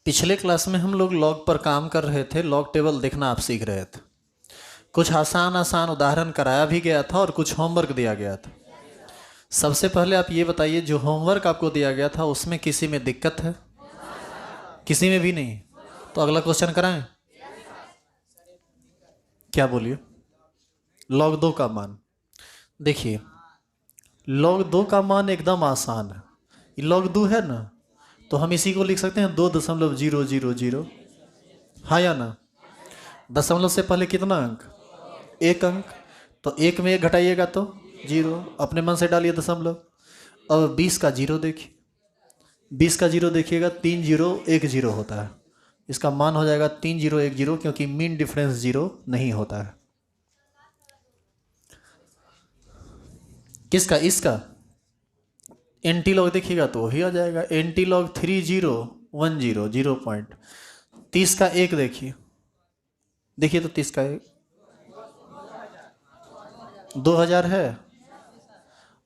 पिछले क्लास में हम लोग लॉग पर काम कर रहे थे। लॉग टेबल देखना आप सीख रहे थे। कुछ आसान आसान उदाहरण कराया भी गया था और कुछ होमवर्क दिया गया था। सबसे पहले आप ये बताइए, जो होमवर्क आपको दिया गया था उसमें किसी में दिक्कत है? किसी में भी नहीं। तो अगला क्वेश्चन कराएं। क्या बोलिए? लॉग 2 का मान देखिए। लॉग 2 का मान एकदम आसान है। ये लॉग 2 है ना, तो हम इसी को लिख सकते हैं 2.000। हाँ या ना? दशमलव से पहले कितना अंक? एक अंक। तो एक में एक घटाइएगा तो 0। अपने मन से डालिए दशमलव। अब 20 का 0 देखिए। 20 का 0 देखिएगा, 3010 होता है। इसका मान हो जाएगा 3010, क्योंकि मीन डिफरेंस 0 नहीं होता है। किसका? इसका एंटी लॉग देखिएगा तो वही आ जाएगा। एंटी लॉग 3010 0.30 का एक देखिए। देखिए तो 30 का एक 2000 है,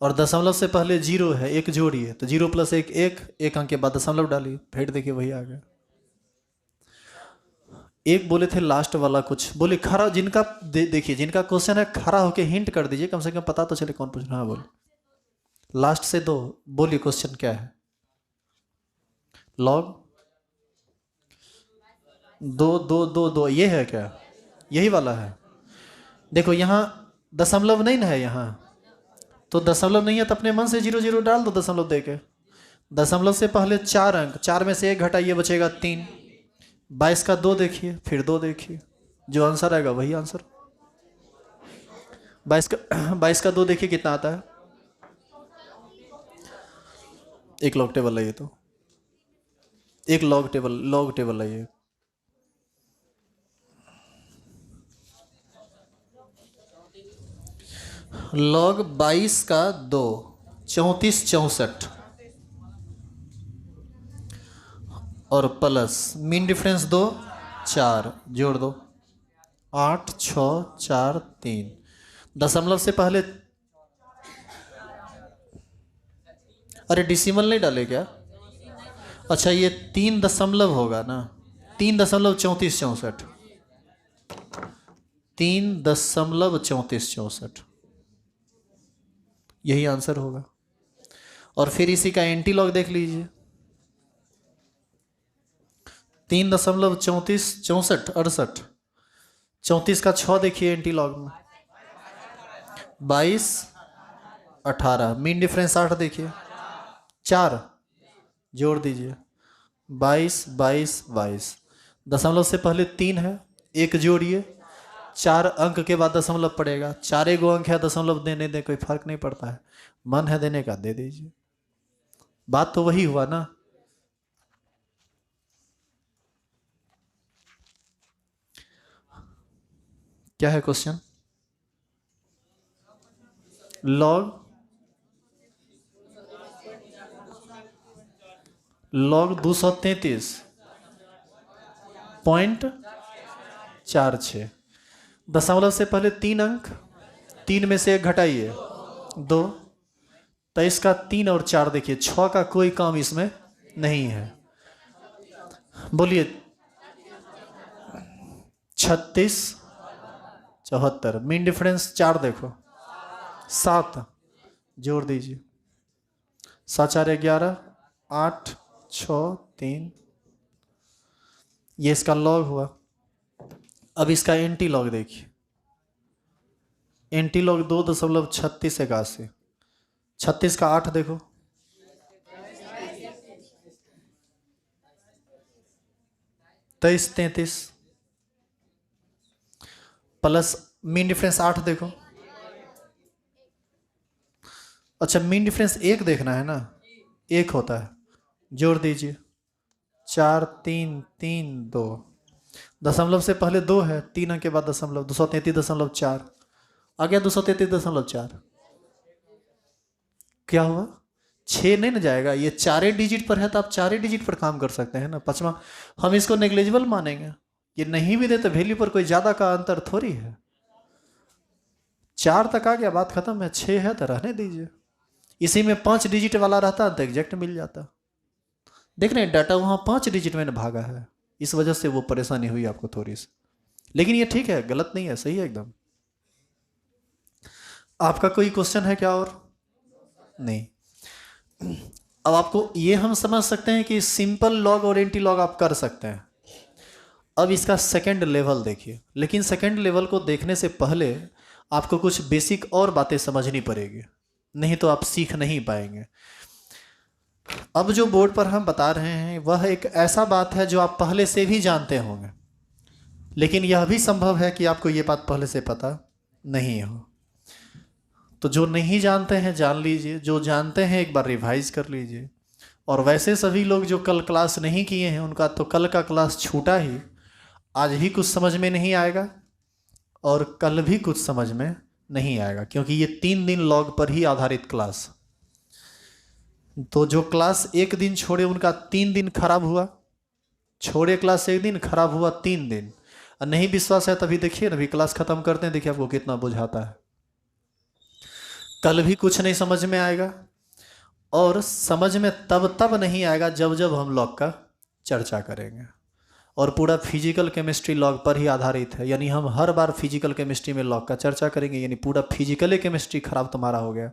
और दशमलव से पहले 0 है, एक जोड़िए तो 0 + 1 एक अंक के बाद दशमलव डालिए, फिर देखिए वही आ गया। एक बोले थे लास्ट वाला, कुछ बोले खड़ा। जिनका देखिए, जिनका क्वेश्चन है खड़ा होके हिंट कर दीजिए, कम से कम पता तो चले कौन पूछ रहा है। बोले लास्ट से 2, बोलिए क्वेश्चन क्या है? लॉग 2 ये है क्या? यही वाला है। देखो यहाँ दशमलव नहीं ना है यहाँ, तो दशमलव नहीं है तो अपने मन से 0 डाल दो दशमलव दे के। दशमलव से पहले 4 अंक, 4 में से 1 घटाइए, बचेगा 3। 22 का 2 देखिए, फिर 2 देखिए, जो आंसर आएगा वही आंसर। 22 का 2 देखिए कितना आता है। एक लॉग टेबल लाइए तो, एक लॉग टेबल लाइए। लॉग 22 का 2 34 64, और प्लस मीन डिफरेंस 2 4, जोड़ दो 8 6 4 3। दशमलव से पहले, अरे डिसिमल नहीं डाले क्या? अच्छा, ये 3 दशमलव होगा ना, 3.3464, 3.3464, यही आंसर होगा। और फिर इसी का एंटी लॉग देख लीजिए, 3.3464 34 का 6 देखिए एंटी लॉग में, 22 18। मीन डिफरेंस 8 देखिए, 4 जोड़ दीजिए, 22 22 22। दशमलव से पहले 3 है, एक जोड़िए, 4 अंक के बाद दशमलव पड़ेगा। 4 गो अंक है, दशमलव देने दे कोई फर्क नहीं पड़ता है। मन है देने का दे दीजिए, बात तो वही हुआ ना। क्या है क्वेश्चन? लॉग 233.46। दशमलव से पहले 3 अंक, 3 में से 1 घटाइए 2। 23 का 3 और 4 देखिए, 6 का कोई काम इसमें नहीं है। बोलिए 36 74। मीन डिफरेंस 4 देखो, 7 जोड़ दीजिए, 7 4 11 8 6 3। ये इसका लॉग हुआ। अब इसका एंटी लॉग देखिए। Anti log 2.3681। 36 का 8 देखो, 23 33, प्लस मीन डिफरेंस 8 देखो। अच्छा, मीन डिफरेंस 1 देखना है ना, 1 होता है, जोड़ दीजिए 4 3 3 2। दशमलव से पहले 2 है, 3 अंक के बाद दशमलव, 233.4 आ गया, 233.4। क्या हुआ? 6 नहीं ना जाएगा, ये 4 डिजिट पर है तो आप 4 डिजिट पर काम कर सकते हैं ना। 5वां हम इसको नेग्लिजिबल मानेंगे, ये नहीं भी दे तो वैल्यू पर कोई ज्यादा का अंतर थोड़ी है। 4 तक आ गया, बात खत्म है। 6 है तो रहने दीजिए। इसी में 5 डिजिट वाला रहता तो एग्जैक्ट मिल जाता। देख रहे हैं डाटा वहाँ 5 डिजिट में भागा है, इस वजह से वो परेशानी हुई आपको थोड़ी सी। लेकिन ये ठीक है, गलत नहीं है, सही है एकदम। आपका कोई क्वेश्चन है क्या और? नहीं। अब आपको ये हम समझ सकते हैं कि सिंपल लॉग और एंटी लॉग आप कर सकते हैं। अब इसका सेकंड लेवल देखिए, लेकिन सेकंड लेवल को देखने से पहले आपको कुछ बेसिक और बातें समझनी पड़ेगी, नहीं तो आप सीख नहीं पाएंगे। अब जो बोर्ड पर हम बता रहे हैं वह एक ऐसा बात है जो आप पहले से भी जानते होंगे, लेकिन यह भी संभव है कि आपको ये बात पहले से पता नहीं हो। तो जो नहीं जानते हैं जान लीजिए, जो जानते हैं एक बार रिवाइज कर लीजिए। और वैसे सभी लोग जो कल क्लास नहीं किए हैं उनका तो कल का क्लास छूटा ही, आज भी कुछ समझ में नहीं आएगा और कल भी कुछ समझ में नहीं आएगा, क्योंकि ये 3 दिन लॉग पर ही आधारित क्लास। तो जो क्लास एक दिन छोड़े उनका 3 दिन खराब हुआ, छोड़े क्लास एक दिन खराब हुआ 3 दिन। और नहीं विश्वास है तभी देखिए ना, अभी क्लास खत्म करते हैं, देखिए आपको कितना बुझाता है। कल भी कुछ नहीं समझ में आएगा, और समझ में तब नहीं आएगा जब जब हम लॉग का चर्चा करेंगे। और पूरा फिजिकल केमिस्ट्री लॉग पर ही आधारित है, यानी हम हर बार फिजिकल केमिस्ट्री में लॉग का चर्चा करेंगे, यानी पूरा फिजिकल केमिस्ट्री खराब तुम्हारा हो गया।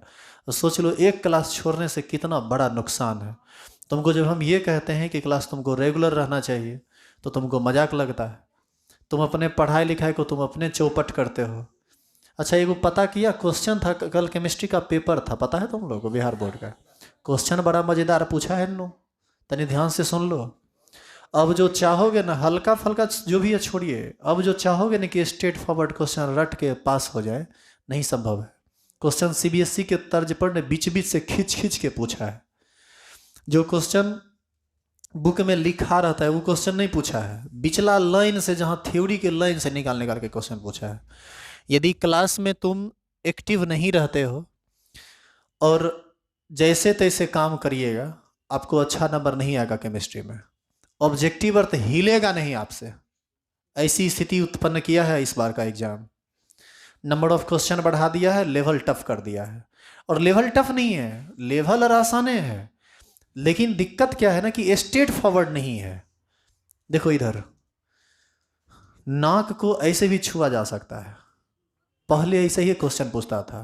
तो सोच लो एक क्लास छोड़ने से कितना बड़ा नुकसान है तुमको। जब हम ये कहते हैं कि क्लास तुमको रेगुलर रहना चाहिए तो तुमको मजाक लगता है, तुम अपने पढ़ाई लिखाई को तुम अपने चौपट करते हो। अच्छा, एगो पता किया क्वेश्चन था कल, केमिस्ट्री का पेपर था, पता है तुम लोग को? बिहार बोर्ड का क्वेश्चन बड़ा मज़ेदार पूछा है नो, तनी ध्यान से सुन लो। अब जो चाहोगे ना, हल्का फल्का जो भी है छोड़िए, अब जो चाहोगे ना कि स्ट्रेट फॉरवर्ड क्वेश्चन रट के पास हो जाए, नहीं संभव है। क्वेश्चन सीबीएसई के तर्ज पर ने बीच बीच से खींच खींच के पूछा है। जो क्वेश्चन बुक में लिखा रहता है वो क्वेश्चन नहीं पूछा है, बिचला लाइन से, जहाँ थ्योरी के लाइन से निकाल के क्वेश्चन पूछा है। यदि क्लास में तुम एक्टिव नहीं रहते हो और जैसे तैसे काम करिएगा, आपको अच्छा नंबर नहीं आएगा केमिस्ट्री में। ऑब्जेक्टिव अर्थ हिलेगा नहीं आपसे, ऐसी स्थिति उत्पन्न किया है इस बार का एग्जाम। नंबर ऑफ क्वेश्चन बढ़ा दिया है, लेवल टफ कर दिया है। और लेवल टफ नहीं है, लेवल आसाने है, लेकिन दिक्कत क्या है ना कि स्ट्रेट फॉरवर्ड नहीं है। देखो इधर, नाक को ऐसे भी छुआ जा सकता है, पहले ऐसे ही क्वेश्चन पूछता था,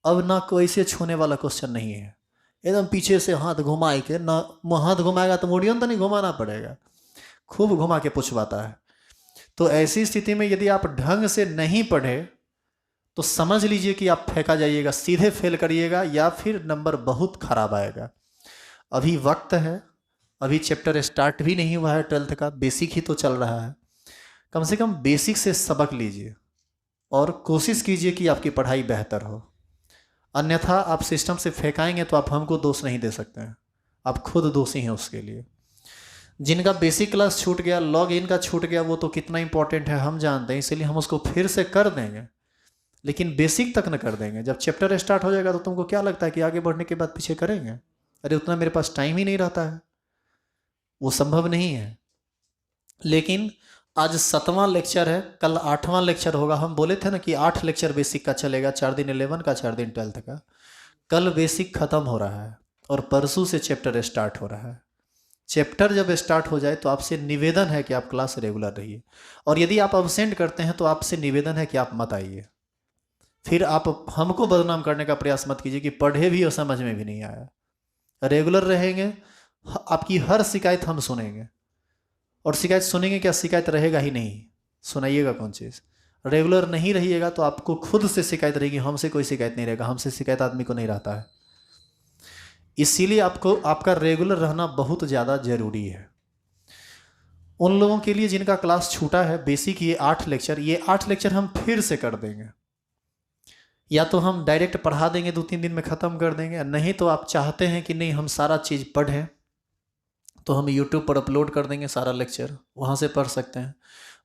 अब नाक को ऐसे छूने वाला क्वेश्चन नहीं है। एकदम पीछे से हाथ घुमाए के ना, हाथ घुमाएगा तो मोड़ियन तो नहीं घुमाना पड़ेगा, खूब घुमा के पूछवाता है। तो ऐसी स्थिति में यदि आप ढंग से नहीं पढ़े तो समझ लीजिए कि आप फेंका जाइएगा, सीधे फेल करिएगा या फिर नंबर बहुत खराब आएगा। अभी वक्त है, अभी चैप्टर स्टार्ट भी नहीं हुआ है 12th का, बेसिक ही तो चल रहा है। कम से कम बेसिक से सबक लीजिए और कोशिश कीजिए कि आपकी पढ़ाई बेहतर हो। अन्यथा आप सिस्टम से फेंकाएंगे तो आप हमको दोष नहीं दे सकते हैं, आप खुद दोषी हैं उसके लिए। जिनका बेसिक क्लास छूट गया, लॉग इन का छूट गया, वो तो कितना इंपॉर्टेंट है हम जानते हैं, इसलिए हम उसको फिर से कर देंगे, लेकिन बेसिक तक न कर देंगे। जब चैप्टर स्टार्ट हो जाएगा तो तुमको क्या लगता है कि आगे बढ़ने के बाद पीछे करेंगे? अरे उतना मेरे पास टाइम ही नहीं रहता है, वो संभव नहीं है। लेकिन आज 7वां लेक्चर है, कल 8वां लेक्चर होगा। हम बोले थे ना कि 8 लेक्चर बेसिक का चलेगा, 4 दिन 11 का, 4 दिन 12th का। कल बेसिक खत्म हो रहा है और परसों से चैप्टर स्टार्ट हो रहा है। चैप्टर जब स्टार्ट हो जाए तो आपसे निवेदन है कि आप क्लास रेगुलर रहिए, और यदि आप अब्सेंट करते हैं तो आपसे निवेदन है कि आप मत आइए। फिर आप हमको बदनाम करने का प्रयास मत कीजिए कि पढ़े भी और समझ में भी नहीं आया। रेगुलर रहेंगे, आपकी हर शिकायत हम सुनेंगे, और शिकायत सुनेंगे क्या, शिकायत रहेगा ही नहीं, सुनाइएगा कौन चीज़। रेगुलर नहीं रहिएगा तो आपको खुद से शिकायत रहेगी, हमसे कोई शिकायत नहीं रहेगा, हमसे शिकायत आदमी को नहीं रहता है। इसीलिए आपको आपका रेगुलर रहना बहुत ज़्यादा जरूरी है। उन लोगों के लिए जिनका क्लास छूटा है बेसिक, ये 8 लेक्चर, ये 8 लेक्चर हम फिर से कर देंगे, या तो हम डायरेक्ट पढ़ा देंगे 2-3 दिन में ख़त्म कर देंगे, नहीं तो आप चाहते हैं कि नहीं हम सारा चीज़ पढ़ें तो हम यूट्यूब पर अपलोड कर देंगे सारा लेक्चर, वहाँ से पढ़ सकते हैं।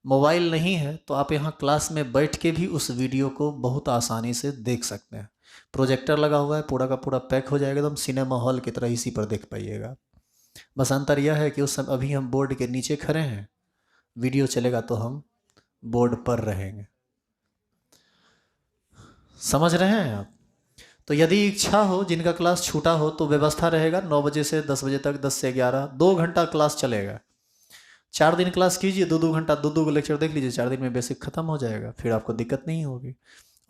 मोबाइल नहीं है तो आप यहाँ क्लास में बैठ के भी उस वीडियो को बहुत आसानी से देख सकते हैं। प्रोजेक्टर लगा हुआ है, पूरा का पूरा पैक हो जाएगा, एकदम सिनेमा हॉल की तरह इसी पर देख पाइएगा। बस अंतर यह है कि उस समय अभी हम बोर्ड के नीचे खड़े हैं, वीडियो चलेगा तो हम बोर्ड पर रहेंगे। समझ रहे हैं आप? तो यदि इच्छा हो, जिनका क्लास छूटा हो, तो व्यवस्था रहेगा 9 बजे से 10 बजे तक, 10 से 11, 2 घंटा क्लास चलेगा। 4 दिन क्लास कीजिए, 2-2 घंटा, 2-2 लेक्चर देख लीजिए, 4 दिन में बेसिक खत्म हो जाएगा, फिर आपको दिक्कत नहीं होगी।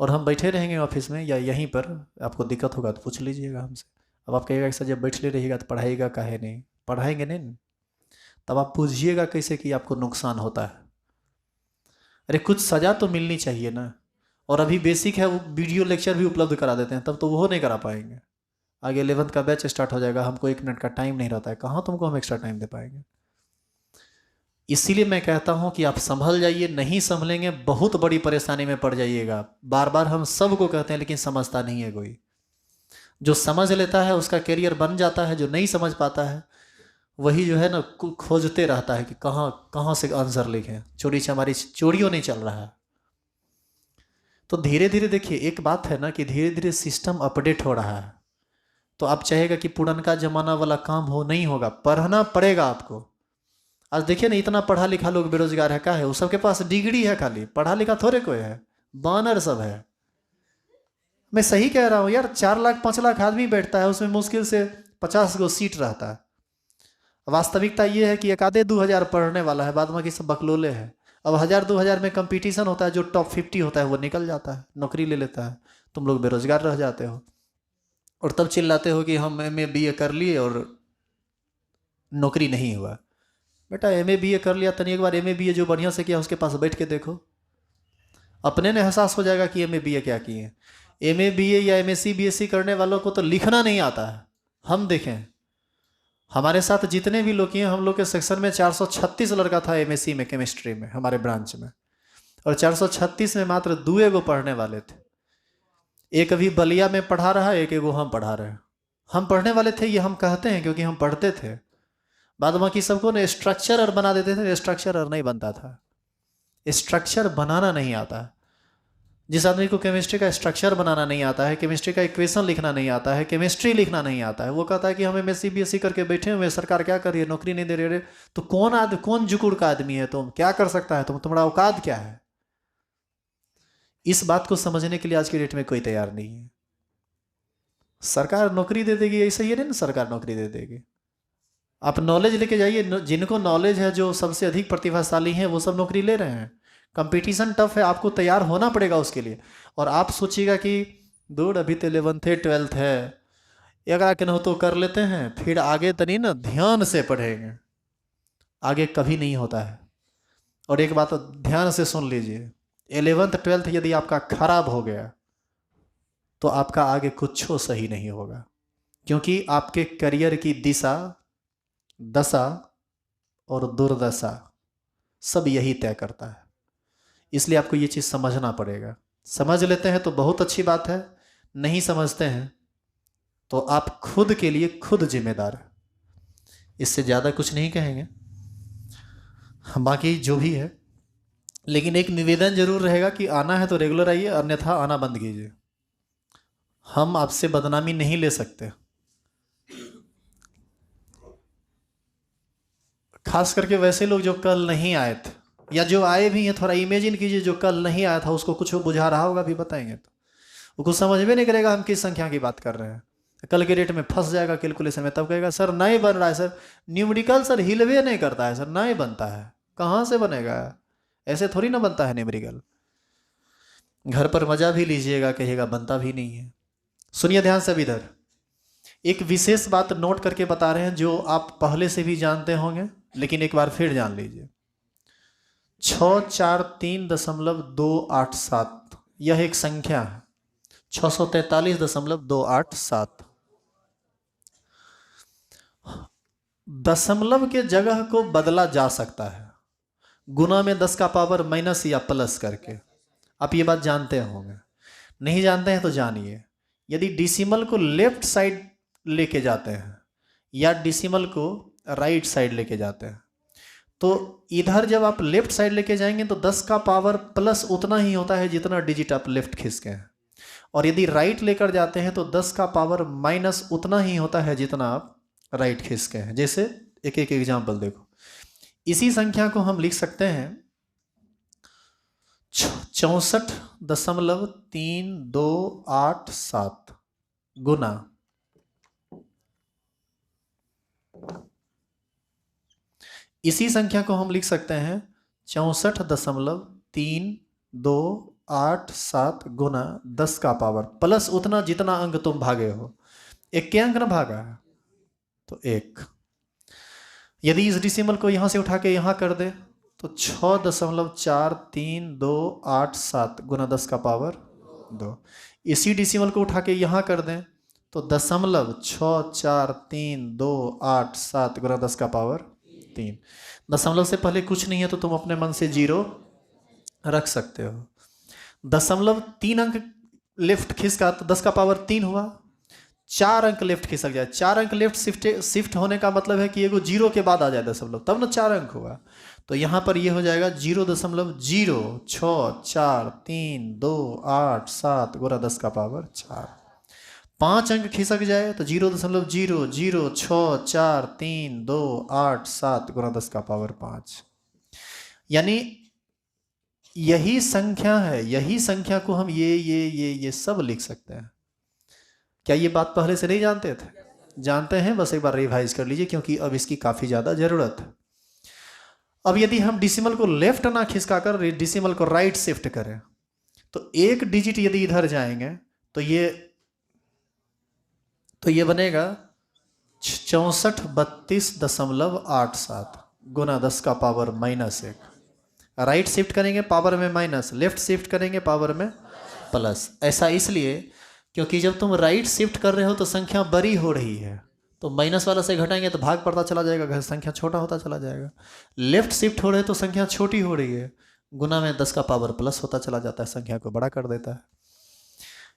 और हम बैठे रहेंगे ऑफिस में या यहीं पर, आपको दिक्कत होगा तो पूछ लीजिएगा हमसे। अब आप कहिएगा कि सर जब बैठले रहिएगा तो पढ़ाइएगा काहे नहीं, पढ़ाएंगे नहीं न। तब आप पूछिएगा कैसे कि आपको नुकसान होता है। अरे कुछ सज़ा तो मिलनी चाहिए ना। और अभी बेसिक है, वो वीडियो लेक्चर भी उपलब्ध करा देते हैं, तब तो वो नहीं करा पाएंगे। आगे 11th का बैच स्टार्ट हो जाएगा, हमको 1 मिनट का टाइम नहीं रहता है, कहाँ तुमको हम एक्स्ट्रा टाइम दे पाएंगे। इसीलिए मैं कहता हूँ कि आप संभल जाइए, नहीं संभलेंगे बहुत बड़ी परेशानी में पड़ जाइएगा। बार बार हम सबको कहते हैं, लेकिन समझता नहीं है कोई। जो समझ लेता है उसका करियर बन जाता है, जो नहीं समझ पाता है वही जो है ना खोजते रहता है कि कहाँ कहाँ से आंसर लिखें। चोरी चमारी चोरियों नहीं चल रहा है। तो धीरे धीरे देखिए, एक बात है ना कि धीरे धीरे सिस्टम अपडेट हो रहा है। तो आप चाहेगा कि पुराना जमाना वाला काम हो, नहीं होगा, पढ़ना पड़ेगा आपको। आज देखिए ना, इतना पढ़ा लिखा लोग बेरोजगार है, क्या है, वो सबके पास डिग्री है, खाली पढ़ा लिखा थोड़े कोई है, बानर सब है। मैं सही कह रहा हूँ यार, 4 लाख 5 लाख आदमी बैठता है, उसमें मुश्किल से 50 गो सीट रहता है। वास्तविकता ये है कि 1,000-2,000 पढ़ने वाला है, बाद बाकी सब बकलोले है। अब 1,000-2,000 में कंपटीशन होता है, जो टॉप 50 होता है वो निकल जाता है, नौकरी ले लेता है, तुम लोग बेरोजगार रह जाते हो। और तब चिल्लाते हो कि हम MA BA कर लिए और नौकरी नहीं हुआ। बेटा MA BA कर लिया, तनी एक बार MA BA जो बढ़िया से किया उसके पास बैठ के देखो, अपने ने एहसास हो जाएगा कि MA BA क्या किए। MA BA या MSc BSc करने वालों को तो लिखना नहीं आता है। हम देखें, हमारे साथ जितने भी लोग किए, हम लोग के सेक्शन में 436 लड़का था MSc में, केमिस्ट्री में, हमारे ब्रांच में। और 436 में मात्र 2 गो पढ़ने वाले थे। एक अभी बलिया में पढ़ा रहा है, एक एगो हम पढ़ा रहे हैं। हम पढ़ने वाले थे ये हम कहते हैं क्योंकि हम पढ़ते थे। बाद बाकी सबको ने स्ट्रक्चर बना देते थे, स्ट्रक्चर नहीं बनता था। स्ट्रक्चर बनाना नहीं आता। जिस आदमी को केमिस्ट्री का स्ट्रक्चर बनाना नहीं आता है, केमिस्ट्री का इक्वेशन लिखना नहीं आता है, केमिस्ट्री लिखना नहीं आता है, वो कहता है कि हम MSc BSc करके बैठे हुए, सरकार क्या कर रही है, नौकरी नहीं दे रही है। तो कौन जुकुड़ का आदमी है, तुम क्या कर सकता है, तुम्हारा औकात क्या है। इस बात को समझने के लिए आज की डेट में कोई तैयार नहीं है। सरकार नौकरी दे देगी ऐसा ही नहीं ना, सरकार नौकरी दे देगी। आप नॉलेज लेके जाइए, जिनको नॉलेज है, जो सबसे अधिक प्रतिभाशाली हैं, वो सब नौकरी ले रहे हैं। कंपटीशन टफ है, आपको तैयार होना पड़ेगा उसके लिए। और आप सोचिएगा कि दूर अभी तो 11th है 12th है, एक के न तो कर लेते हैं, फिर आगे तनी ना ध्यान से पढ़ेंगे, आगे कभी नहीं होता है। और एक बात ध्यान से सुन लीजिए, 11th 12th यदि आपका खराब हो गया तो आपका आगे कुछ सही नहीं होगा, क्योंकि आपके करियर की दिशा, दशा और दुर्दशा सब यही तय करता है। इसलिए आपको ये चीज़ समझना पड़ेगा। समझ लेते हैं तो बहुत अच्छी बात है, नहीं समझते हैं तो आप खुद के लिए खुद जिम्मेदार है। इससे ज़्यादा कुछ नहीं कहेंगे, बाकी जो भी है। लेकिन एक निवेदन जरूर रहेगा कि आना है तो रेगुलर आइए, अन्यथा आना बंद कीजिए। हम आपसे बदनामी नहीं ले सकते, खास करके वैसे लोग जो कल नहीं आए थे, या जो आए भी हैं। थोड़ा इमेजिन कीजिए, जो कल नहीं आया था उसको कुछ बुझा रहा होगा, भी बताएंगे तो वो कुछ समझ में नहीं करेगा हम किस संख्या की बात कर रहे हैं। कल के डेट में फंस जाएगा कैलकुलेशन में, तब कहेगा सर नहीं बन रहा है, सर न्यूमेरिकल सर हिलवे नहीं करता है, सर नहीं बनता है। कहाँ से बनेगा, ऐसे थोड़ी ना बनता है न्यूमेरिकल। घर पर मजा भी लीजिएगा, कहिएगा बनता भी नहीं है। सुनिए ध्यान से, इधर एक विशेष बात नोट करके बता रहे हैं, जो आप पहले से भी जानते होंगे, लेकिन एक बार फिर जान लीजिए। 643.287 यह एक संख्या है, 643.287। दशमलव के जगह को बदला जा सकता है, गुना में 10 का पावर माइनस या प्लस करके। आप ये बात जानते होंगे, नहीं जानते हैं तो जानिए। यदि डिसिमल को लेफ्ट साइड लेके जाते हैं या डिसिमल को राइट साइड लेके जाते हैं, तो इधर जब आप लेफ्ट साइड लेके जाएंगे तो 10 का पावर प्लस उतना ही होता है जितना डिजिट आप लेफ्ट खींचते हैं। और यदि राइट लेकर जाते हैं तो 10 का पावर माइनस उतना ही होता है जितना आप राइट खींचते हैं। जैसे एक एक एग्जाम्पल देखो, इसी संख्या को हम लिख सकते हैं 64.3287। गुना इसी संख्या को हम लिख सकते हैं 64.328 गुना 10 का पावर प्लस उतना जितना अंक तुम भागे हो। एक के अंक ना भागा है तो एक। यदि इस डिसिमल को यहां से उठा के यहां कर दे तो 6.4328 गुना 10 का पावर 2। इसी डिसिमल को उठा के यहां कर दें तो 0.64328 गुना 10 का पावर 3। दशमलव से पहले कुछ नहीं है तो तुम अपने मन से 0 रख सकते हो। दशमलव 3 अंक लेफ्ट खिसका तो 10 का पावर 3 हुआ। 4 अंक लेफ्ट खिसक जाए, 4 अंक लेफ्ट शिफ्ट होने का मतलब है कि एगो 0 के बाद आ जाए दशमलव, तब ना 4 अंक हुआ। तो यहां पर ये हो जाएगा 0.06328 गुना 10 का पावर 4। 5 अंक खिसक जाए तो 0.0064328 गुना 10 का पावर 5। यानी यही संख्या है, यही संख्या को हम ये सब लिख सकते हैं। क्या ये बात पहले से नहीं जानते थे? जानते हैं, बस एक बार रिवाइज कर लीजिए क्योंकि अब इसकी काफी ज्यादा जरूरत है। अब यदि हम डिसिमल को लेफ्ट ना खिसका कर डिसिमल को राइट शिफ्ट करें तो एक डिजिट यदि इधर जाएंगे तो ये बनेगा 6432.87 गुना 10 का पावर -1। राइट शिफ्ट करेंगे पावर में माइनस, लेफ्ट शिफ्ट करेंगे पावर में प्लस। ऐसा इसलिए क्योंकि जब तुम राइट शिफ्ट कर रहे हो तो संख्या बड़ी हो रही है, तो माइनस वाला से घटाएंगे तो भाग पड़ता चला जाएगा, संख्या छोटा होता चला जाएगा। लेफ्ट शिफ्ट हो रहे तो संख्या छोटी हो रही है, गुना में 10 का पावर प्लस होता चला जाता है, संख्या को बड़ा कर देता है।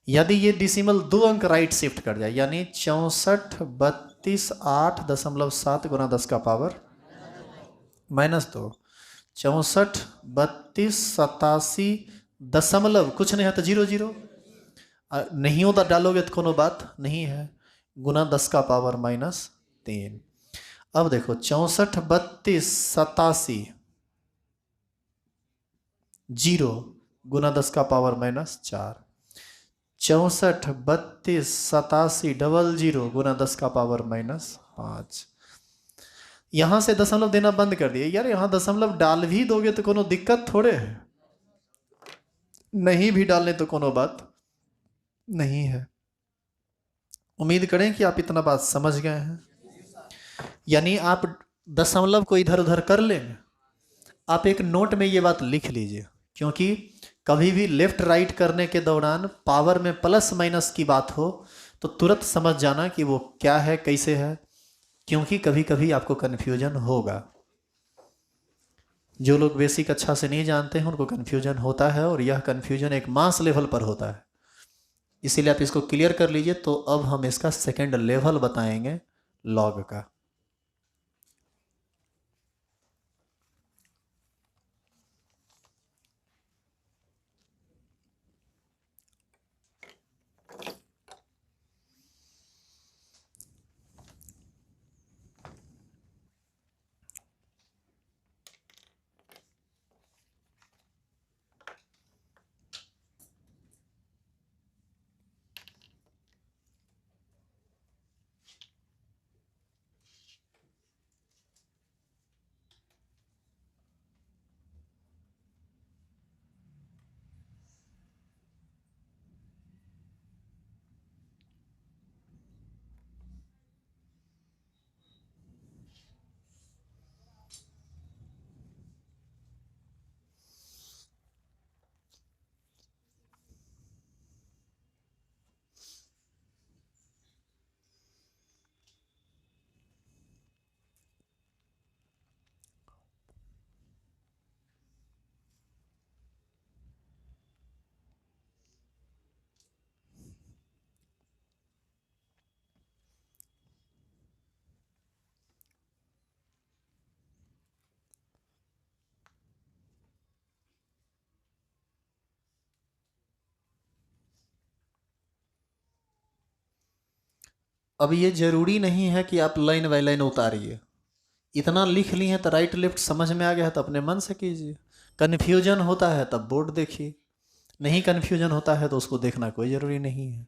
यदि ये डिसिमल 2 अंक राइट शिफ्ट कर जाए यानी 6432.8.7 गुना 10 का पावर -2, 643287 कुछ नहीं है तो 00 नहीं होता डालोगे तो कोनो बात नहीं है, गुना 10 का पावर -3। अब देखो 643287 0 गुना 10 का पावर -4। 643287 गुना 10 का पावर -5। यहां से दशमलव देना बंद कर दिए। यार यहां दशमलव डाल भी दोगे तो कोनो दिक्कत थोड़े है, नहीं भी डालने तो कोनो बात नहीं है। उम्मीद करें कि आप इतना बात समझ गए हैं। यानी आप दशमलव को इधर उधर कर लेंगे, आप एक नोट में ये बात लिख लीजिए, क्योंकि कभी भी लेफ्ट राइट करने के दौरान पावर में प्लस माइनस की बात हो तो तुरंत समझ जाना कि वो क्या है, कैसे है, क्योंकि कभी कभी आपको कन्फ्यूजन होगा। जो लोग बेसिक अच्छा से नहीं जानते हैं उनको कन्फ्यूजन होता है, और यह कन्फ्यूजन एक मास लेवल पर होता है, इसीलिए आप इसको क्लियर कर लीजिए। तो अब हम इसका सेकेंड लेवल बताएंगे लॉग का। अब ये जरूरी नहीं है कि आप लाइन बाय लाइन उतारिए, इतना लिख लिए हैं तो राइट लेफ्ट समझ में आ गया है तो अपने मन से कीजिए। कन्फ्यूजन होता है तब बोर्ड देखिए, नहीं कन्फ्यूजन होता है तो उसको देखना कोई ज़रूरी नहीं है।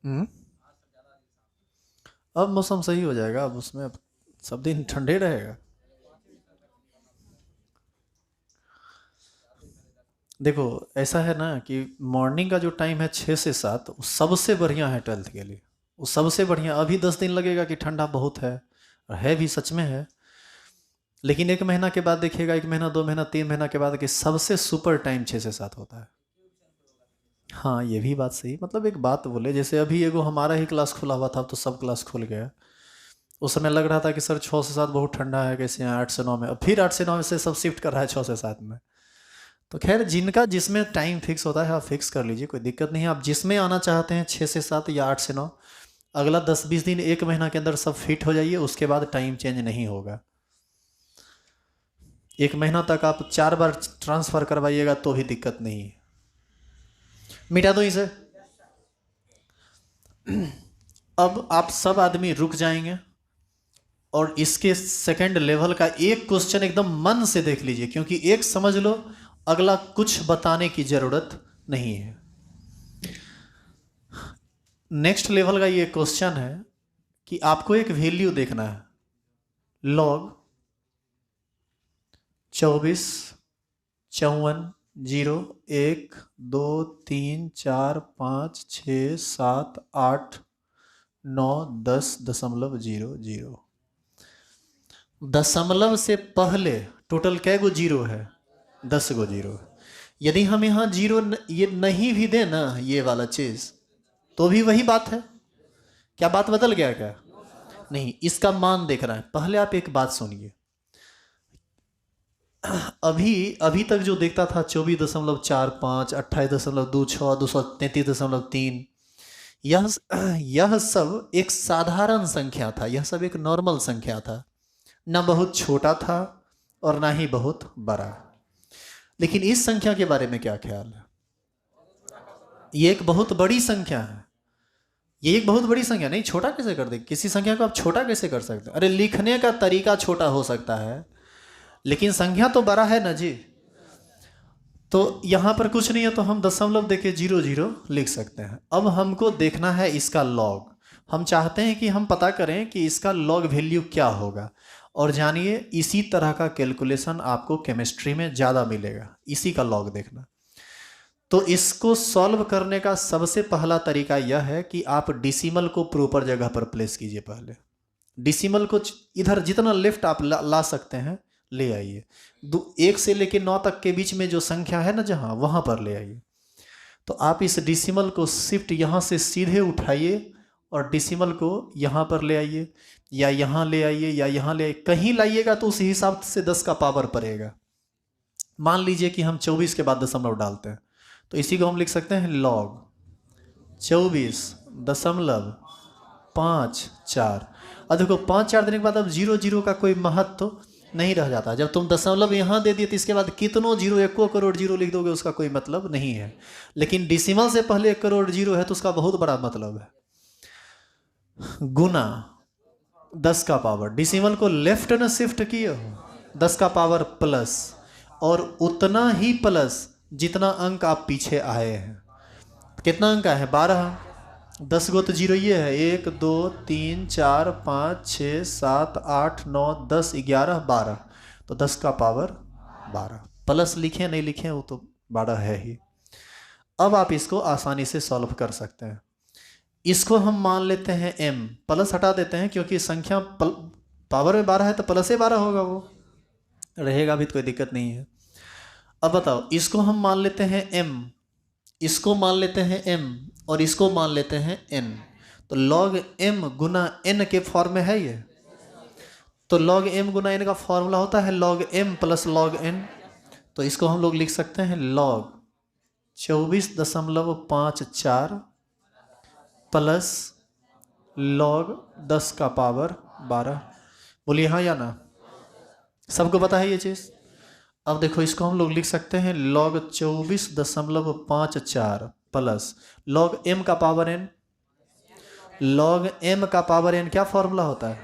हम्म। अब मौसम सही हो जाएगा, अब उसमें अब सब दिन ठंडे रहेगा। देखो ऐसा है ना कि मॉर्निंग का जो टाइम है 6 से 7, वो सबसे बढ़िया है 12th के लिए। वो सबसे बढ़िया, अभी 10 दिन लगेगा कि ठंडा बहुत है, और है भी, सच में है। लेकिन 1 महीना के बाद देखिएगा, 1 महीना, 2 महीना, 3 महीना के बाद कि सबसे सुपर टाइम 6 से 7 होता है। हाँ, ये भी बात सही। मतलब एक बात बोले, जैसे अभी एगो हमारा ही क्लास खुला हुआ था, अब तो सब क्लास खुल गया। उस समय लग रहा था कि सर 6 से 7 बहुत ठंडा है, कैसे यहाँ 8 से 9 में, अब फिर 8 से 9 में से सब शिफ्ट कर रहा है 6 से 7 में। तो खैर, जिनका जिसमें टाइम फिक्स होता है आप फिक्स कर लीजिए, कोई दिक्कत नहीं है। आप जिसमें आना चाहते हैं 6 से 7 या 8 से 9, अगला 10-20 दिन 1 महीना के अंदर सब फिट हो जाइए, उसके बाद टाइम चेंज नहीं होगा। 1 महीना तक आप 4 बार ट्रांसफ़र करवाइएगा तो भी दिक्कत नहीं है। मिटा दो इसे। अब आप सब आदमी रुक जाएंगे और इसके सेकंड लेवल का एक क्वेश्चन एकदम मन से देख लीजिए, क्योंकि एक समझ लो, अगला कुछ बताने की जरूरत नहीं है। नेक्स्ट लेवल का ये क्वेश्चन है कि आपको एक वैल्यू देखना है, log 24, 54, 0, 1, 2, 3, 4, 5, 6, 7, 8, 9, 10.00। दशमलव से पहले टोटल कै गो जीरो है? 10 गो जीरो है। यदि हम यहाँ जीरो ये नहीं भी दे ना, ये वाला चीज, तो भी वही बात है। क्या बात बदल गया क्या? नहीं, इसका मान देख रहा है। पहले आप एक बात सुनिए, अभी अभी तक जो देखता था 24.45, 28.26, 233.3, यह सब एक साधारण संख्या था, यह सब एक नॉर्मल संख्या था, ना बहुत छोटा था और ना ही बहुत बड़ा। लेकिन इस संख्या के बारे में क्या ख्याल है? ये एक बहुत बड़ी संख्या है। ये एक बहुत बड़ी संख्या नहीं, छोटा कैसे कर दे? किसी संख्या को आप छोटा कैसे कर सकते हैं? अरे लिखने का तरीका छोटा हो सकता है, लेकिन संख्या तो बड़ा है ना जी। तो यहां पर कुछ नहीं है, तो हम दशमलव देके 00 लिख सकते हैं। अब हमको देखना है इसका लॉग। हम चाहते हैं कि हम पता करें कि इसका लॉग वैल्यू क्या होगा। और जानिए, इसी तरह का कैलकुलेशन आपको केमिस्ट्री में ज़्यादा मिलेगा, इसी का लॉग देखना। तो इसको सॉल्व करने का सबसे पहला तरीका यह है कि आप डिसिमल को प्रॉपर जगह पर प्लेस कीजिए। पहले डिसिमल को इधर जितना लेफ्ट आप ला सकते हैं ले आइए। 1 से लेकर 9 तक के बीच में जो संख्या है ना, जहाँ, वहाँ पर ले आइए। तो आप इस डिसिमल को शिफ्ट यहाँ से सीधे उठाइए और डिसिमल को यहाँ पर ले आइए, या यहाँ ले आइए, या यहाँ ले आइए। कहीं लाइएगा तो उस हिसाब से 10 का पावर पड़ेगा। मान लीजिए कि हम 24 के बाद दशमलव डालते हैं, तो इसी को हम लिख सकते हैं log 24.54। अब देखो 5-4 देने के बाद अब 00 का कोई महत्व तो नहीं रह जाता। जब तुम दशमलव यहाँ दे दिए तो इसके बाद कितनों जीरो, 1 करोड़ जीरो लिख दोगे, उसका कोई मतलब नहीं है। लेकिन डिसिमल से पहले 1 करोड़ जीरो है तो उसका बहुत बड़ा मतलब है। गुना 10 का पावर, डिसिमल को लेफ्ट न शिफ्ट किए हो, 10 का पावर प्लस, और उतना ही प्लस जितना अंक आप पीछे आए हैं। कितना अंक आए हैं? 12। 10 गो तो जीरो ये है, 1, 2, 3, 4, 5, 6, 7, 8, 9, 10, 11, 12। तो 10 का पावर 12 प्लस लिखें नहीं लिखें, वो तो 12 है ही। अब आप इसको आसानी से सॉल्व कर सकते हैं। इसको हम मान लेते हैं m, प्लस हटा देते हैं क्योंकि संख्या पावर में 12 है तो प्लस ही 12 होगा, वो रहेगा भी तो कोई दिक्कत नहीं है। अब बताओ, इसको हम मान लेते हैं m, इसको मान लेते हैं m, और इसको मान लेते हैं n। तो log m गुना n के फॉर्म में है ये। तो log m गुना n का फॉर्मूला होता है log m plus log n। तो इसको हम लोग लिख सकते हैं log 24.54 प्लस log 10 का पावर 12। बोलिए हाँ या ना? सबको पता है ये चीज़? अब देखो, इसको हम लोग लिख सकते हैं log 24.54 प्लस log m का पावर n। log m का पावर n क्या फॉर्मूला होता है?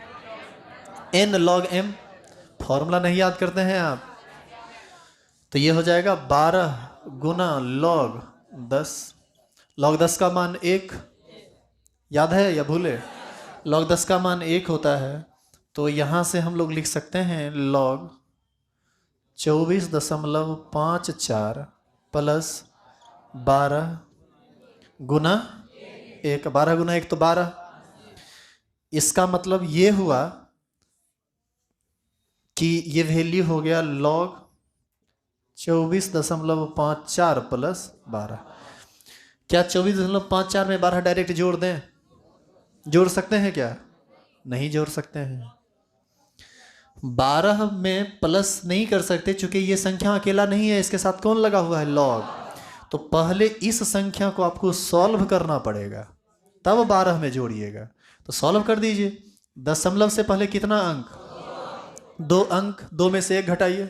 n log m। फॉर्मूला नहीं याद करते हैं आप? तो ये हो जाएगा 12 गुना log 10। log 10 का मान 1, याद है या भूले? log 10 का मान 1 होता है, तो यहाँ से हम लोग लिख सकते हैं log 24.54 प्लस 12 गुना 1। 12 गुना 1 तो 12। इसका मतलब ये हुआ कि ये वैल्यू हो गया log 24.54 प्लस 12। क्या 24.54 में 12 डायरेक्ट जोड़ दें? जोड़ सकते हैं क्या? नहीं जोड़ सकते हैं। 12 में प्लस नहीं कर सकते क्योंकि ये संख्या अकेला नहीं है, इसके साथ कौन लगा हुआ है? log। तो पहले इस संख्या को आपको सॉल्व करना पड़ेगा, तब 12 में जोड़िएगा। तो सॉल्व कर दीजिए। दशमलव से पहले कितना अंक? 2 अंक। 2 में से 1 घटाइए,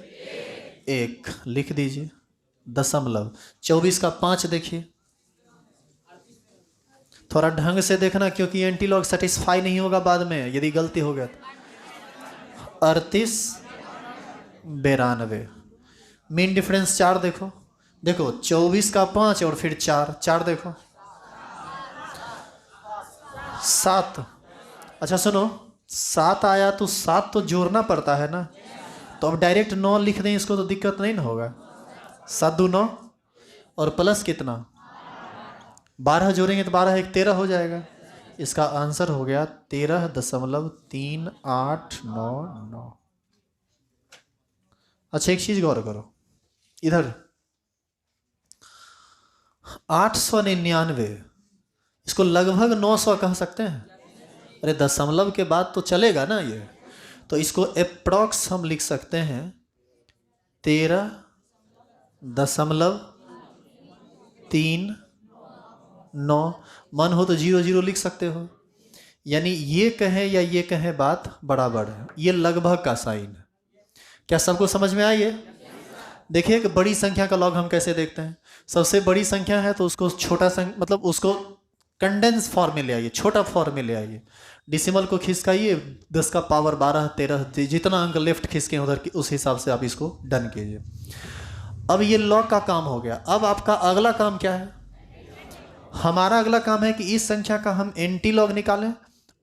1 लिख दीजिए। दशमलव 24 का 5 देखिए, थोड़ा ढंग से देखना क्योंकि एंटी लॉग सेटिस्फाई नहीं होगा बाद में यदि गलती हो गया तो। 3892। मीन डिफरेंस 4 देखो, देखो 24 का 5 और फिर 4, 4 देखो 7। अच्छा सुनो, 7 आया तो 7 तो जोड़ना पड़ता है ना, तो अब डायरेक्ट 9 लिख दें इसको तो दिक्कत नहीं ना होगा। 7 2 9 और प्लस कितना? 12 जोड़ेंगे तो 12 1 13 हो जाएगा। इसका आंसर हो गया 13.3899। अच्छा एक चीज गौर करो, इधर 899, इसको लगभग 900 कह सकते हैं। अरे दशमलव के बाद तो चलेगा ना ये, तो इसको अप्रॉक्स हम लिख सकते हैं 13.39। मन हो तो 00 लिख सकते हो, यानी ये कहें या ये कहें बात बराबर है। ये लगभग का साइन है। क्या सबको समझ में आई है? देखिए कि बड़ी संख्या का लॉग हम कैसे देखते हैं। सबसे बड़ी संख्या है तो उसको छोटा मतलब उसको कंडेंस फॉर्म में ले आइए, छोटा फॉर्म में ले आइए। डिसिमल को खिसकाइए, 10 का पावर 12 13, जितना अंक लेफ्ट खिसके उधर उस हिसाब से आप इसको डन कीजिए। अब ये लॉग का काम हो गया। अब आपका अगला काम क्या है? हमारा अगला काम है कि इस संख्या का हम एंटी लॉग निकालें,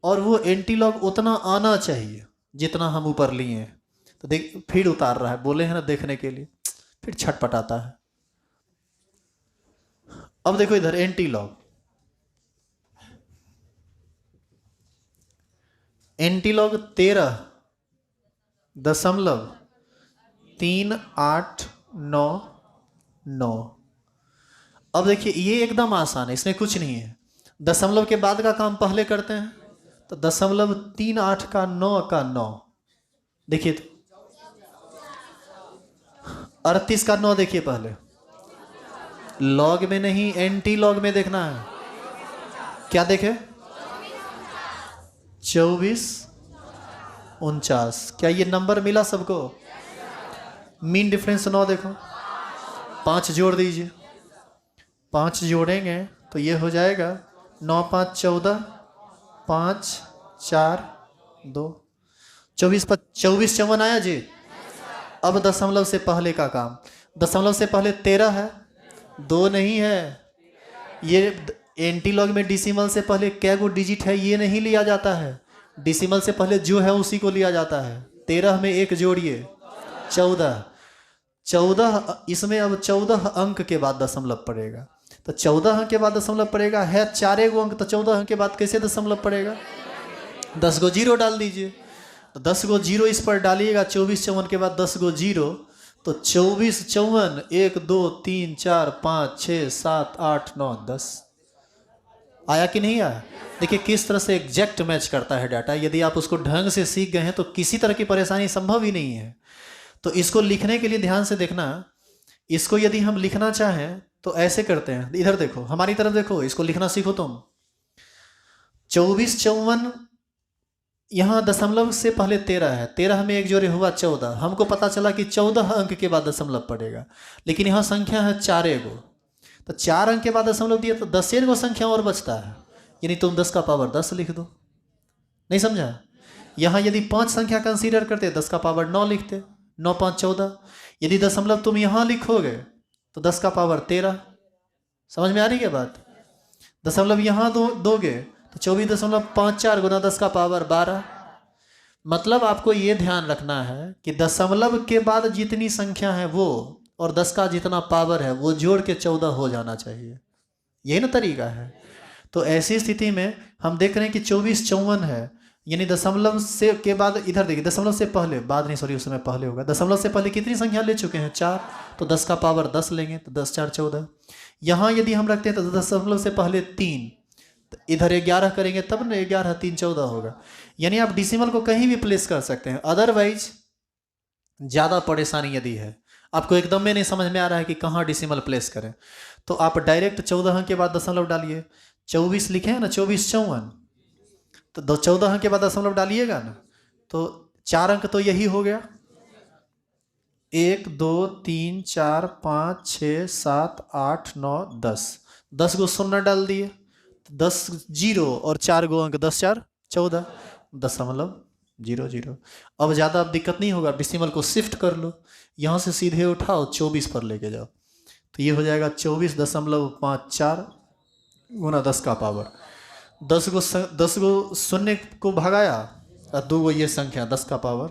और वो एंटी लॉग उतना आना चाहिए जितना हम ऊपर लिए हैं। तो देख फिर उतार रहा है, बोले हैं ना देखने के लिए, फिर छटपटाता है। अब देखो इधर एंटी लॉग, एंटी लॉग 13.3899। अब देखिए ये एकदम आसान है, इसमें कुछ नहीं है। दशमलव के बाद का काम पहले करते हैं, तो दशमलव 38 का 9 का 9 देखिए, तो 38 का 9 देखिए पहले, लॉग में नहीं एंटी लॉग में देखना है। क्या देखे? 2449। क्या ये नंबर मिला सबको? मीन डिफरेंस 9 देखो, 5 जोड़ दीजिए। 5 जोड़ेंगे तो ये हो जाएगा 9 5 14, 5 4 2, 24 24 54 आया जी। अब दशमलव से पहले का काम, दशमलव से पहले 13 है, 2 नहीं है। ये एंटी लॉग में डिसिमल से पहले क्या गो डिजिट है ये नहीं लिया जाता है, डिसिमल से पहले जो है उसी को लिया जाता है। 13 में 1 जोड़िए 14, 14 इसमें अब 14 अंक के बाद दशमलव पड़ेगा। तो 14 अंक के बाद दशमलव पड़ेगा, है 4 गो अंक, तो 14 अंक के बाद कैसे दशमलव पड़ेगा? 10 गो जीरो डाल दीजिए। तो 10 गो जीरो इस पर डालिएगा, 24 54 के बाद 10 गो जीरो, तो 24 54 1 2 3 4 5 6 7 8 9 10। आया कि नहीं आया? देखिए किस तरह से एग्जैक्ट मैच करता है डाटा। यदि आप उसको ढंग से सीख गए हैं तो किसी तरह की परेशानी संभव ही नहीं है। तो इसको लिखने के लिए ध्यान से देखना, इसको यदि हम लिखना चाहें तो ऐसे करते हैं। इधर देखो, हमारी तरफ देखो, इसको लिखना सीखो तुम। 24 54, यहाँ दशमलव से पहले 13 है, 13 में 1 जोड़े हुआ 14। हमको पता चला कि 14 अंक के बाद दशमलव पड़ेगा, लेकिन यहाँ संख्या है 4 गो, तो 4 अंक के बाद दशमलव दिया तो 10 गो संख्या और बचता है, यानी तुम 10 का पावर 10 लिख दो। नहीं समझा? यहाँ यदि 5 संख्या कंसीडर करते 10 का पावर 9 लिखते, 9 5 14। यदि दशमलव तुम यहाँ लिखोगे तो 10 का पावर 13। समझ में आ रही है बात? दशमलव यहाँ दोगे तो 24.54 गुना 10 का पावर 12। मतलब आपको ये ध्यान रखना है कि दशमलव के बाद जितनी संख्या है वो और 10 का जितना पावर है वो जोड़ के 14 हो जाना चाहिए। यही ना तरीका है। तो ऐसी स्थिति में हम देख रहे हैं कि 2454 है, यानी दशमलव से के बाद, इधर देखिए दशमलव से पहले, बाद नहीं सॉरी उस समय पहले होगा, दशमलव से पहले कितनी संख्या ले चुके हैं 4, तो 10 का पावर 10 लेंगे तो 10 4 14। यहाँ यदि हम रखते हैं तो दशमलव से पहले 3, तो इधर 11 करेंगे तब ना 11 3 14 होगा। यानी आप डिसिमल को कहीं भी प्लेस कर सकते हैं। अदरवाइज ज़्यादा परेशानी यदि है, आपको एकदम में नहीं समझ में आ रहा है कि कहाँ डिसिमल प्लेस करें, तो आप डायरेक्ट 14 के बाद दशमलव डालिए। 24 लिखे हैं ना, 2454, तो 14 के बाद दशमलव डालिएगा ना, तो 4 अंक तो यही हो गया, 1 2 3 4 5 6 7 8 9 10, 10 गो शून्य डाल दिए, 10 जीरो और 4 गो अंक, 10 4 14, दशमलव 00। अब ज़्यादा अब दिक्कत नहीं होगा, डिसिमल को शिफ्ट कर लो, यहाँ से सीधे उठाओ 24 पर लेके जाओ, तो ये हो जाएगा 24.54 गुना 10 का पावर। 10 गो शून्य को भगाया और 2 गो ये संख्या 10 का पावर।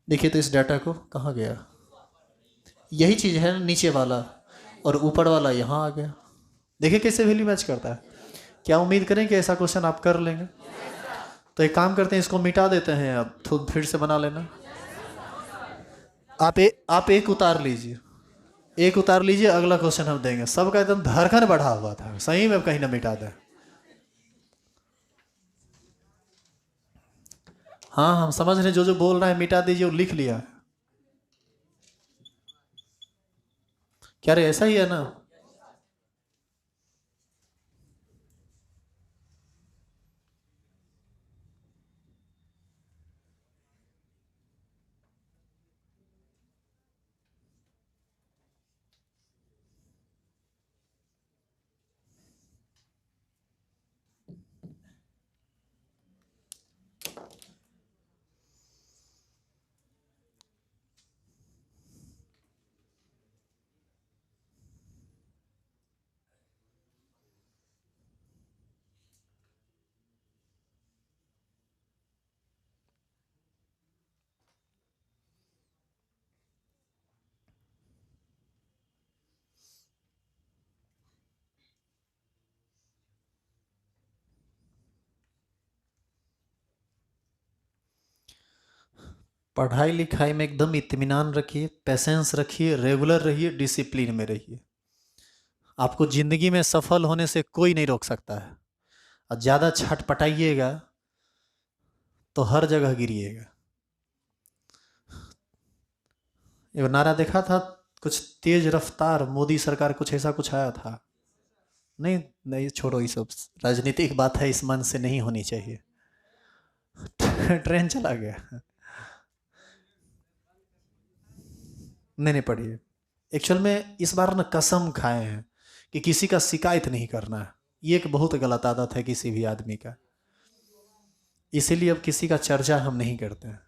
देखिए तो इस डाटा को कहाँ गया, यही चीज़ है नीचे वाला और ऊपर वाला यहाँ आ गया। देखिए कैसे वैल्यू मैच करता है। क्या उम्मीद करें कि ऐसा क्वेश्चन आप कर लेंगे? तो एक काम करते हैं, इसको मिटा देते हैं, अब तो फिर से बना लेना। आप एक उतार लीजिए, एक उतार लीजिए, अगला क्वेश्चन हम देंगे। सबका एकदम धड़कन बढ़ा हुआ था, सही में कहीं ना मिटा दें। हाँ हम समझ रहे, जो जो बोल रहा है मिटा दीजिए, वो लिख लिया। क्या रे, ऐसा ही है ना? पढ़ाई लिखाई में एकदम इत्मीनान रखिए, पेशेंस रखिए, रेगुलर रहिए, डिसिप्लिन में रहिए। आपको ज़िंदगी में सफल होने से कोई नहीं रोक सकता है। और ज़्यादा छटपटाइएगा तो हर जगह गिरिएगा। ये नारा देखा था, कुछ तेज रफ्तार मोदी सरकार, कुछ ऐसा कुछ आया था। नहीं नहीं छोड़ो, ये सब राजनीतिक बात है, इस मन से नहीं होनी चाहिए। ट्रेन चला गया। नहीं पढ़िए। एक्चुअल में इस बार ना कसम खाए हैं कि किसी का शिकायत नहीं करना है। ये एक बहुत गलत आदत है किसी भी आदमी का, इसीलिए अब किसी का चर्चा हम नहीं करते हैं।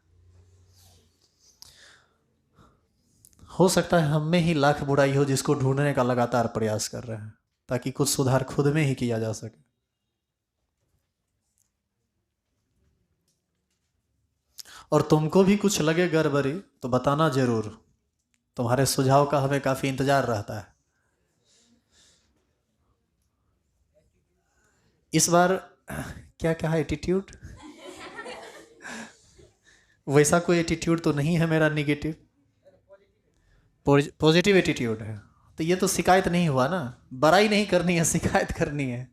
हो सकता है हम में ही लाख बुराई हो जिसको ढूंढने का लगातार प्रयास कर रहे हैं, ताकि कुछ सुधार खुद में ही किया जा सके। और तुमको भी कुछ लगे गड़बड़ी तो बताना जरूर, तुम्हारे सुझाव का हमें काफ़ी इंतज़ार रहता है। इस बार क्या कहा, एटीट्यूड? वैसा कोई एटीट्यूड तो नहीं है मेरा निगेटिव, पॉजिटिव एटीट्यूड है। तो ये तो शिकायत नहीं हुआ ना, बड़ाई नहीं करनी है, शिकायत करनी है।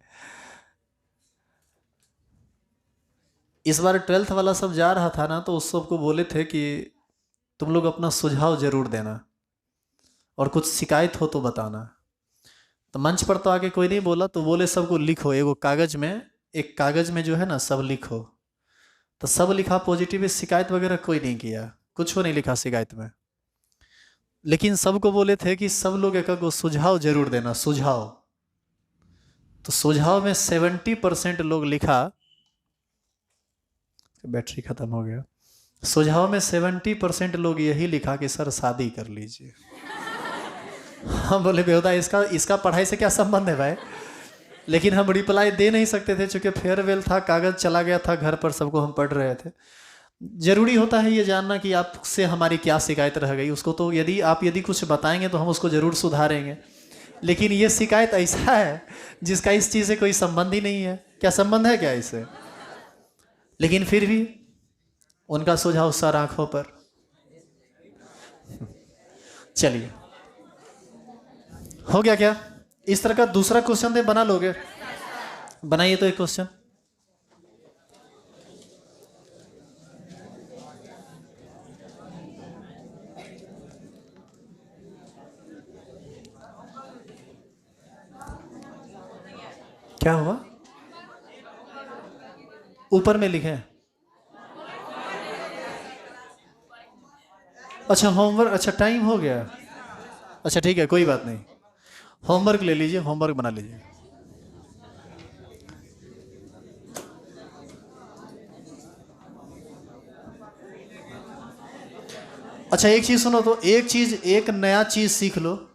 इस बार 12th वाला सब जा रहा था ना, तो उस सबको बोले थे कि तुम लोग अपना सुझाव जरूर देना और कुछ शिकायत हो तो बताना। तो मंच पर तो आके कोई नहीं बोला, तो बोले सबको लिखो एगो कागज में, एक कागज में जो है ना सब लिखो। तो सब लिखा पॉजिटिव, शिकायत वगैरह कोई नहीं किया, कुछ नहीं लिखा शिकायत में। लेकिन सबको बोले थे कि सब लोग एक को सुझाव जरूर देना, सुझाव। तो सुझाव में 70% लोग लिखा, बैटरी खत्म हो गया। सुझाव में 70% लोग यही लिखा कि सर शादी कर लीजिए। हम बोले बेहुदा इसका इसका पढ़ाई से क्या संबंध है भाई, लेकिन हम रिप्लाई दे नहीं सकते थे क्योंकि फेयरवेल था, कागज़ चला गया था घर पर, सबको हम पढ़ रहे थे। जरूरी होता है ये जानना कि आपसे हमारी क्या शिकायत रह गई, उसको तो यदि कुछ बताएंगे तो हम उसको ज़रूर सुधारेंगे। लेकिन ये शिकायत ऐसा है जिसका इस चीज़ से कोई संबंध ही नहीं है। क्या संबंध है क्या इससे? लेकिन फिर भी उनका सुझाव सर आंखों पर। चलिए, हो गया क्या? इस तरह का दूसरा क्वेश्चन दे, बना लोगे? बनाइए तो एक क्वेश्चन। क्या हुआ? ऊपर में लिखे? अच्छा होमवर्क, अच्छा टाइम हो गया। अच्छा ठीक है, कोई बात नहीं, होमवर्क ले लीजिए, होमवर्क बना लीजिए। अच्छा एक चीज़ सुनो, तो एक नया चीज़ सीख लो,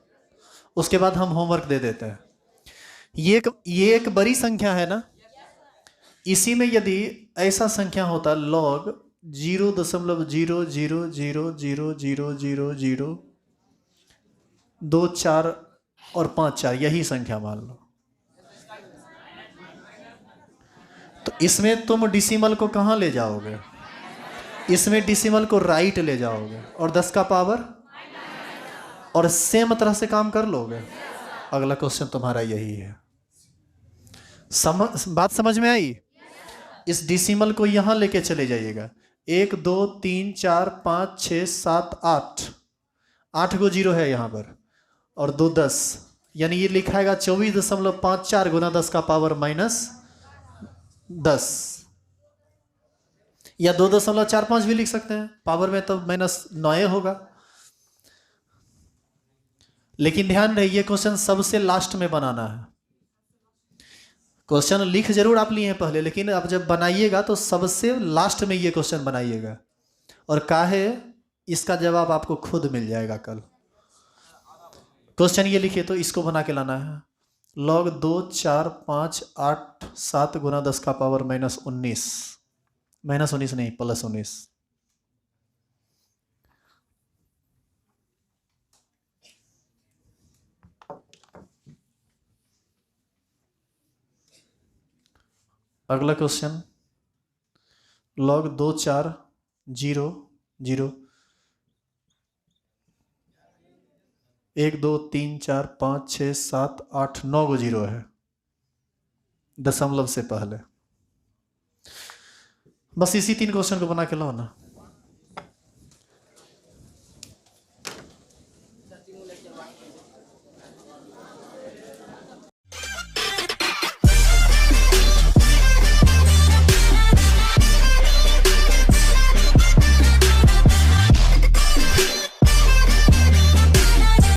उसके बाद हम होमवर्क दे देते हैं। ये एक बड़ी संख्या है ना, इसी में यदि ऐसा संख्या होता लॉग 0.00000024 और 54, यही संख्या मान लो, तो इसमें तुम डिसिमल को कहाँ ले जाओगे? इसमें डिसिमल को राइट ले जाओगे और 10 का पावर, और सेम तरह से काम कर लोगे। अगला क्वेश्चन तुम्हारा यही है। बात समझ में आई? इस डिसिमल को यहां लेके चले जाइएगा। 1 2 3 4 5 6 7 8, 8 गो जीरो है यहाँ पर, और 2 10, यानी ये लिखाएगा 24.54 गुना 10 का पावर -10, या 2.45 भी लिख सकते हैं, पावर में तो -9 होगा। लेकिन ध्यान रहे, ये क्वेश्चन सबसे लास्ट में बनाना है। क्वेश्चन लिख जरूर आप लिए हैं पहले, लेकिन आप जब बनाइएगा तो सबसे लास्ट में ये क्वेश्चन बनाइएगा, और काहे, इसका जवाब आपको खुद मिल जाएगा कल। क्वेश्चन ये लिखिए, तो इसको बना के लाना है। log 2 4 5 8 7 गुना 10 का पावर -19, -19 नहीं +19। अगला क्वेश्चन, log 2 4 0 0 1 2 3 4 5 6 7 8 9 गो जीरो है दशमलव से पहले। बस इसी 3 क्वेश्चन को बना के लो ना।